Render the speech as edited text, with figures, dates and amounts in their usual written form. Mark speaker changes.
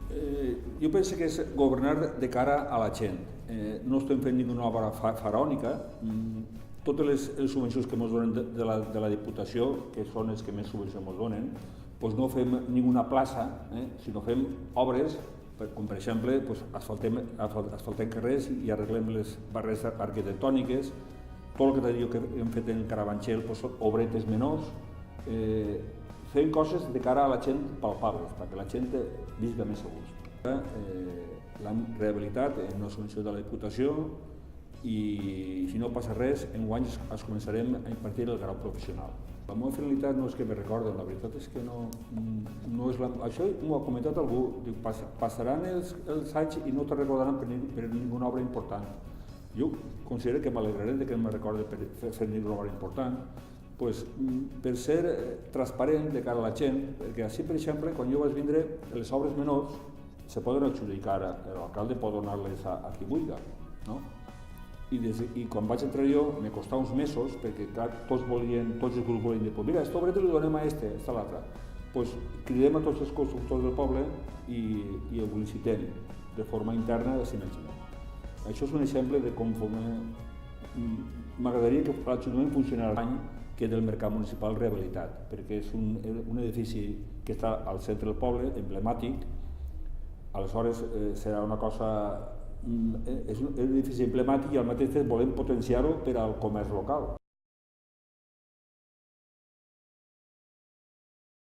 Speaker 1: Jo penso que és governar de cara a la gent. No estem fent ninguna obra faraònica. Totes les subvencions que ens donen de la Diputació, que són els que més subvencions ens donen, doncs no fem ninguna plaça, sinó fem obres, com per exemple asfaltem carrers i arreglem les barreres arquitectòniques. Tot el que hem fet en Carabanchel són obretes menors. Fem coses de cara a la gent palpables, perquè la gent visca més a gust. L'hem rehabilitat en una subvenció de la Diputació i si no passa res, enguany es començarem a impartir el grau professional. La meva finalitat no és que me recorden, la veritat és que no és la... Això m'ho ha comentat algú, diu, passaran els anys i no te recordaran per ninguna obra important. Jo considero que m'alegraré que no me recorde per fer ninguna obra important, per ser transparent de cara a la gent, perquè així, per exemple, quan jo vaig vindre, les obres menors se poden adjudicar, l'alcalde pot donar-les a qui vulgui, no? I quan vaig entrar jo, me costava uns mesos, perquè tots els grups volien dir, mira, aquesta obreta li donem a aquesta, a l'altra. Doncs cridem a tots els constructors del poble i ho licitem de forma interna de Cimentos. Això és un exemple de com m'agradaria que l'Ajuntament funcionara l'any que del Mercat Municipal rehabilitat, perquè és un edifici que està al centre del poble, emblemàtic. Aleshores serà una cosa... és un edifici emblemàtic i al mateix temps volem potenciar-ho per al comerç local.